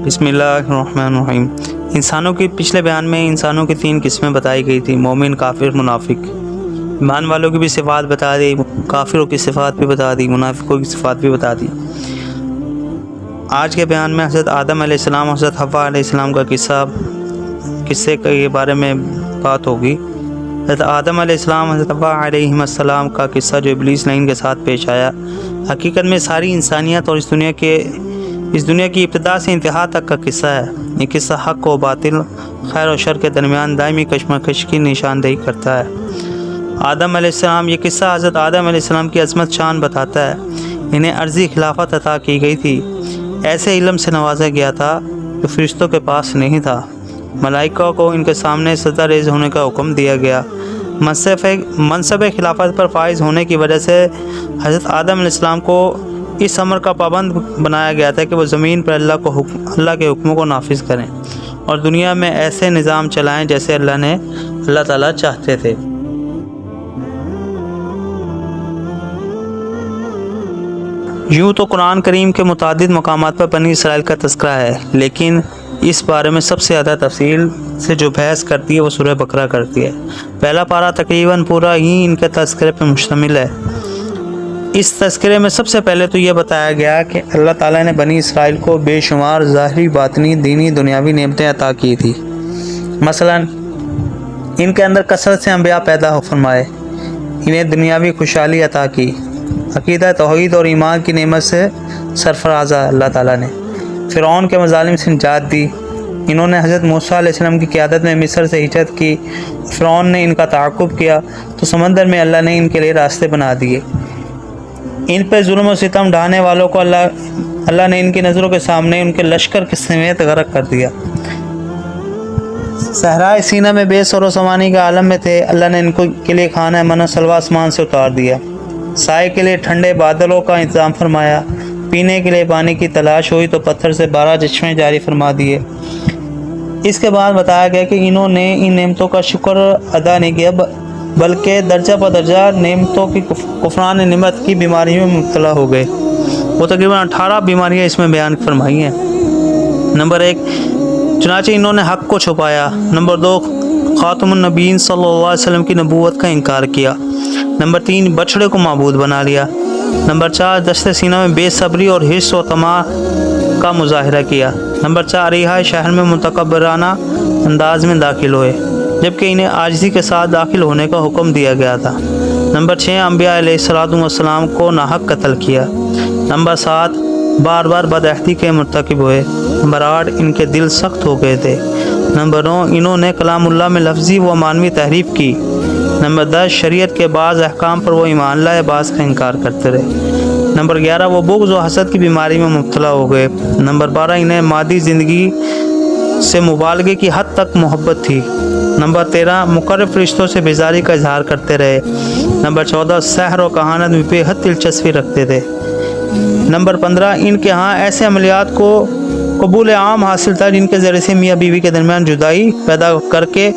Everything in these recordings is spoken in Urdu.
بسم اللہ الرحمن الرحیم۔ انسانوں کی پچھلے بیان میں انسانوں کی 3 قسمیں بتائی گئی تھی: مومن، کافر، منافق۔ ایمان والوں کی بھی صفات بتا دی، کافروں کی صفات بھی بتا دی، منافقوں کی صفات بھی بتا دی۔ آج کے بیان میں حضرت آدم علیہ السلام، حضرت حوا علیہ السلام کا قصے کے بارے میں بات ہوگی۔ حضرت آدم علیہ السلام، حضرت حوا علیہ السلام کا قصہ جو ابلیس لعین کے ساتھ پیش آیا، حقیقت میں ساری انسانیت اور اس دنیا کی ابتدا سے انتہا تک کا قصہ ہے۔ یہ قصہ حق و باطل، خیر و شر کے درمیان دائمی کشمکش کی نشاندہی کرتا ہے۔ آدم علیہ السلام، یہ قصہ حضرت آدم علیہ السلام کی عظمت شان بتاتا ہے۔ انہیں عرضی خلافت عطا کی گئی تھی، ایسے علم سے نوازا گیا تھا جو فرشتوں کے پاس نہیں تھا۔ ملائکہ کو ان کے سامنے سجدہ ریز ہونے کا حکم دیا گیا۔ منصب خلافت پر فائز ہونے کی وجہ سے حضرت آدم علیہ السلام کو اس امر کا پابند بنایا گیا تھا کہ وہ زمین پر اللہ کے حکموں کو نافذ کریں اور دنیا میں ایسے نظام چلائیں جیسے اللہ تعالیٰ چاہتے تھے۔ یوں تو قرآن کریم کے متعدد مقامات پر بنی اسرائیل کا تذکرہ ہے، لیکن اس بارے میں سب سے زیادہ تفصیل سے جو بحث کرتی ہے وہ سورہ بقرہ کرتی ہے۔ پہلا پارہ تقریباً پورا ہی ان کے تذکرے پر مشتمل ہے۔ اس تذکرے میں سب سے پہلے تو یہ بتایا گیا کہ اللہ تعالیٰ نے بنی اسرائیل کو بے شمار ظاہری، باطنی، دینی، دنیاوی نعمتیں عطا کی تھی۔ مثلا ان کے اندر کثرت سے انبیاء پیدا فرمائے، انہیں دنیاوی خوشحالی عطا کی، عقیدہ توحید اور ایمان کی نعمت سے سرفرازہ اللہ تعالیٰ نے، فرعون کے مظالم سے نجات دی۔ انہوں نے حضرت موسیٰ علیہ السلام کی قیادت میں مصر سے ہجرت کی، فرعون نے ان کا تعاقب کیا تو سمندر میں اللہ نے ان کے لیے راستے بنا دیے۔ ان پہ ظلم و ستم ڈھانے والوں کو اللہ نے ان کی نظروں کے سامنے ان کے لشکر کے سمیت غرق کر دیا۔ صحرائے سینا میں بے سر و سامانی کے عالم میں تھے، اللہ نے ان کے لیے کھانا من و سلوہ آسمان سے اتار دیا، سائے کے لیے ٹھنڈے بادلوں کا انتظام فرمایا، پینے کے لیے پانی کی تلاش ہوئی تو پتھر سے 12 چشمے جاری فرما دیے۔ اس کے بعد بتایا گیا کہ انہوں نے ان نعمتوں کا شکر ادا نہیں کیا، بلکہ درجہ بدرجہ نعمتوں کی کفران نعمت کی بیماریوں میں مبتلا ہو گئے۔ وہ تقریباً 18 بیماریاں اس میں بیان فرمائی ہیں۔ نمبر 1، چنانچہ انہوں نے حق کو چھپایا۔ نمبر 2، خاتم النبیین صلی اللہ علیہ وسلم کی نبوت کا انکار کیا۔ نمبر 3، بچھڑے کو معبود بنا لیا۔ نمبر 4، دست سینہ میں بے صبری اور حرص و طمع کا مظاہرہ کیا۔ نمبر 4، رہائش شہر میں متکبرانہ انداز میں داخل ہوئے، جبکہ انہیں عاجزی کے ساتھ داخل ہونے کا حکم دیا گیا تھا۔ نمبر 6، انبیاء علیہ السلام کو ناحق قتل کیا۔ نمبر 7، بار بار بدعہدی کے مرتکب ہوئے۔ نمبر 8، ان کے دل سخت ہو گئے تھے۔ نمبر 9، انہوں نے کلام اللہ میں لفظی و معنوی تحریف کی۔ نمبر 10، شریعت کے بعض احکام پر وہ ایمان لائے، بعض کا انکار کرتے رہے۔ نمبر 11، وہ بغض و حسد کی بیماری میں مبتلا ہو گئے۔ نمبر 12، انہیں مادی زندگی سے مبالغے کی حد تک محبت تھی۔ نمبر 13، مقرب فرشتوں سے بیزاری کا اظہار کرتے رہے۔ نمبر 14، سحر و کہانت میں بے حد دلچسپی رکھتے تھے۔ نمبر 15، ان کے ہاں ایسے عملیات کو قبول عام حاصل تھا جن کے ذریعے سے میاں بیوی کے درمیان جدائی پیدا کر کے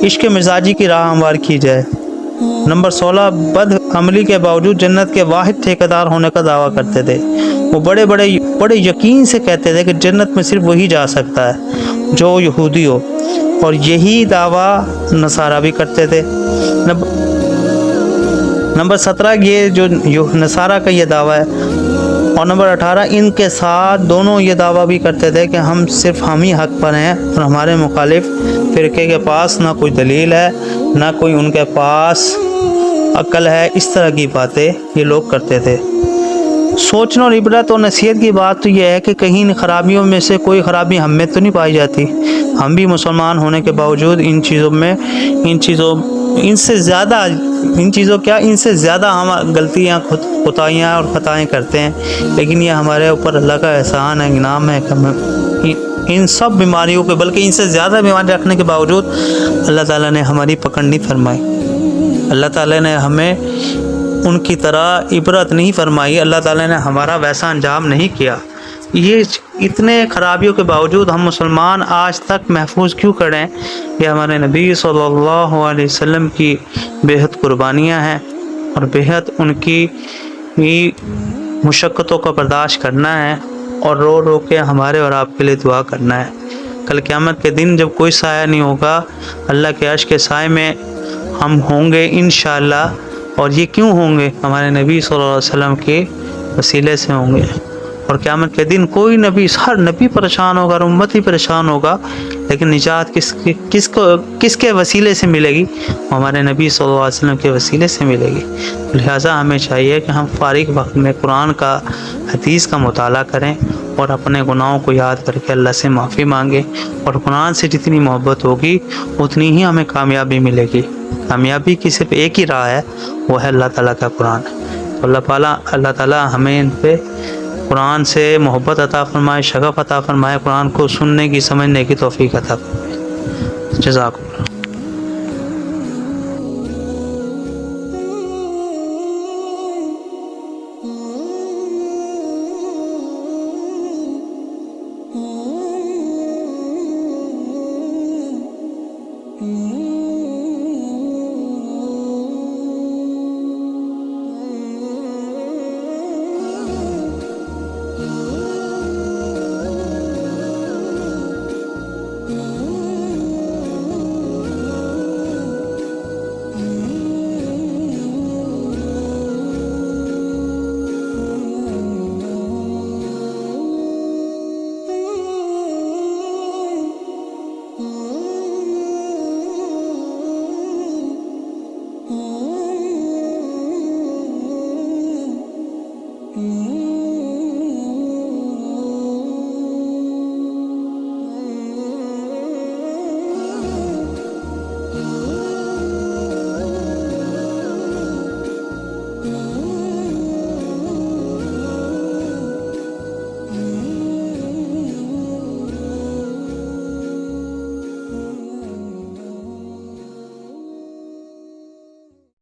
عشق مزاجی کی راہ ہموار کی جائے۔ نمبر 16، بد عملی کے باوجود جنت کے واحد ٹھیکیدار ہونے کا دعویٰ کرتے تھے۔ وہ بڑے یقین سے کہتے تھے کہ جنت میں صرف وہی جا سکتا ہے جو یہودی ہو، اور یہی دعویٰ نصارہ بھی کرتے تھے۔ نمبر 17، یہ جو نصارہ کا یہ دعویٰ ہے، اور نمبر 18، ان کے ساتھ دونوں یہ دعویٰ بھی کرتے تھے کہ ہم ہی حق پر ہیں اور ہمارے مخالف فرقے کے پاس نہ کوئی دلیل ہے، نہ کوئی ان کے پاس عقل ہے۔ اس طرح کی باتیں یہ لوگ کرتے تھے۔ سوچنا اور عبرت اور نصیحت کی بات تو یہ ہے کہ کہیں ان خرابیوں میں سے کوئی خرابی ہم میں تو نہیں پائی جاتی۔ ہم بھی مسلمان ہونے کے باوجود ان سے زیادہ ہم غلطیاں، کوتاہیاں اور خطائیں کرتے ہیں، لیکن یہ ہمارے اوپر اللہ کا احسان ہے، انعام ہے کہ ہم ان سب بیماریوں کے، بلکہ ان سے زیادہ بیماری رکھنے کے باوجود اللہ تعالیٰ نے ہماری پکڑ نہیں فرمائی۔ اللہ تعالیٰ نے ہمیں ان کی طرح عبرت نہیں فرمائی، اللہ تعالیٰ نے ہمارا ویسا انجام نہیں کیا۔ یہ اتنے خرابیوں کے باوجود ہم مسلمان آج تک محفوظ کیوں کریں؟ یہ ہمارے نبی صلی اللہ علیہ وسلم کی بے حد قربانیاں ہیں، اور بے حد ان کی مشقتوں کو برداشت کرنا ہے، اور رو رو کے ہمارے اور آپ کے لیے دعا کرنا ہے۔ کل قیامت کے دن جب کوئی سایہ نہیں ہوگا، اللہ کے عرش کے سائے میں ہم ہوں گے انشاءاللہ۔ اور یہ کیوں ہوں گے؟ ہمارے نبی صلی اللہ علیہ وسلم کے وسیلے سے ہوں گے۔ اور قیامت کے دن کوئی نبی، ہر نبی پریشان ہوگا اور امت ہی پریشان ہوگا، لیکن نجات کس کے وسیلے سے ملے گی؟ ہمارے نبی صلی اللہ علیہ وسلم کے وسیلے سے ملے گی۔ لہٰذا ہمیں چاہیے کہ ہم فارغ وقت میں قرآن کا، حدیث کا مطالعہ کریں اور اپنے گناہوں کو یاد کر کے اللہ سے معافی مانگیں، اور قرآن سے جتنی محبت ہوگی اتنی ہی ہمیں کامیابی ملے گی۔ کامیابی کی صرف ایک ہی راہ ہے، وہ ہے اللہ تعالیٰ کا قرآن۔ تو اللہ تعالیٰ ہمیں ان پہ قرآن سے محبت عطا فرمائے، شغف عطا فرمائے، قرآن کو سننے کی، سمجھنے کی توفیق عطا فرمائے۔ جزاک اللہ۔